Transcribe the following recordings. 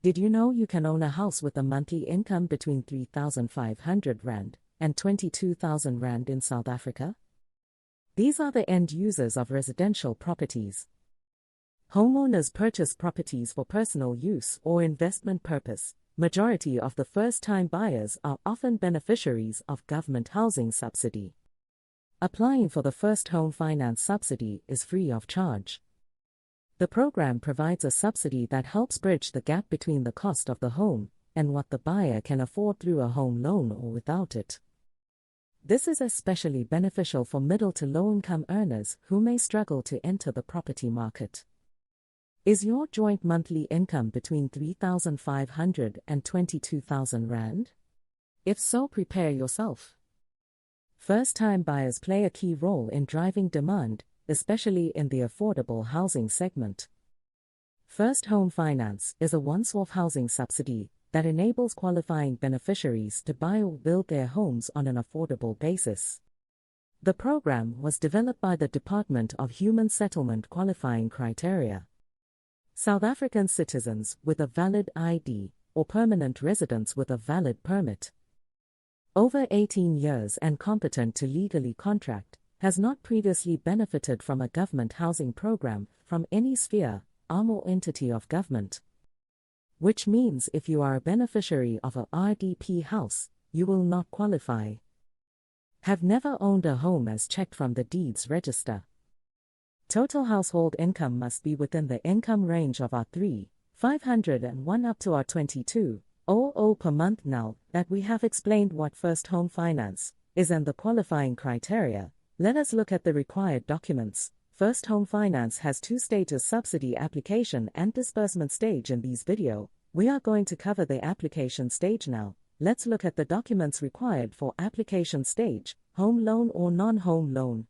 Did you know you can own a house with a monthly income between 3,500 Rand and 22,000 Rand in South Africa? These are the end users of residential properties. Homeowners purchase properties for personal use or investment purpose. Majority of the first-time buyers are often beneficiaries of government housing subsidy. Applying for the First Home Finance Subsidy is free of charge. The program provides a subsidy that helps bridge the gap between the cost of the home and what the buyer can afford through a home loan or without it. This is especially beneficial for middle to low-income earners who may struggle to enter the property market. Is your joint monthly income between 3,500 and 22,000 Rand? If so, prepare yourself. First-time buyers play a key role in driving demand, especially in the affordable housing segment. First Home Finance is a once-off housing subsidy that enables qualifying beneficiaries to buy or build their homes on an affordable basis. The program was developed by the Department of Human Settlement qualifying criteria. South African citizens with a valid ID or permanent residents with a valid permit, over 18 years and competent to legally contract, has not previously benefited from a government housing program from any sphere, arm or entity of government. Which means if you are a beneficiary of a RDP house, you will not qualify. Have never owned a home as checked from the deeds register. Total household income must be within the income range of our 3,501 up to our 22,000 per month. Now that we have explained what First Home Finance is and the qualifying criteria, let us look at the required documents. First Home Finance has two stages: subsidy application and disbursement stage. In this video, we are going to cover the application stage now. Let's look at the documents required for application stage: home loan or non-home loan.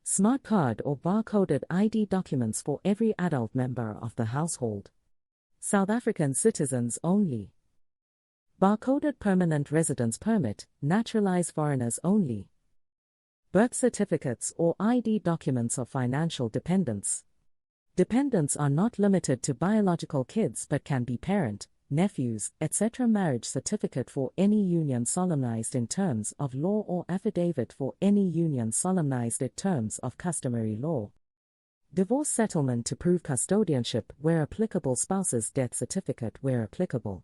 Smart card or barcoded ID documents for every adult member of the household. South African citizens only. Barcoded permanent residence permit, naturalized foreigners only. Birth certificates or ID documents of financial dependents. Dependents are not limited to biological kids but can be parent, nephews, etc. Marriage certificate for any union solemnized in terms of law or affidavit for any union solemnized in terms of customary law. Divorce settlement to prove custodianship where applicable, spouse's death certificate where applicable.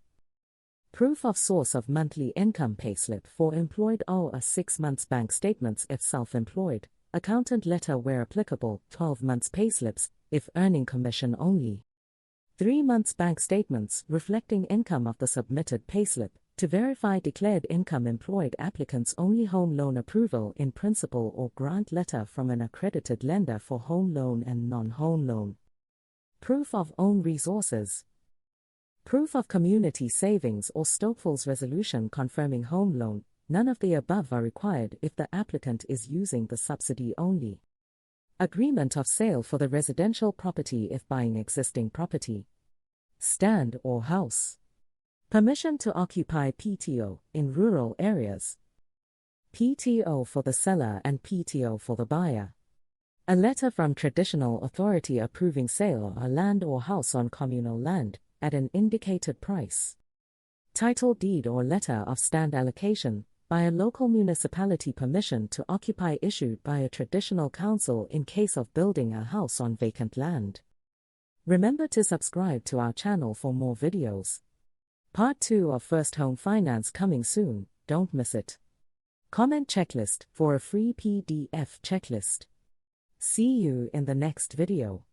Proof of source of monthly income payslip for employed or a 6 months bank statements if self-employed, accountant letter where applicable, 12 months payslips if earning commission only. 3 months bank statements reflecting income of the submitted payslip to verify declared income. Employed applicants only. Home loan approval in principle or grant letter from an accredited lender for home loan and non-home loan. Proof of own resources. Proof of community savings or Stokvel's resolution confirming home loan. None of the above are required if the applicant is using the subsidy only. Agreement of sale for the residential property if buying existing property, stand or house. Permission to occupy PTO in rural areas. PTO for the seller and PTO for the buyer. A letter from traditional authority approving sale of a land or house on communal land at an indicated price. Title deed or letter of stand allocation by a local municipality. Permission to occupy issued by a traditional council in case of building a house on vacant land. Remember to subscribe to our channel for more videos. Part 2 of First Home Finance coming soon, don't miss it. Comment checklist for a free PDF checklist. See you in the next video.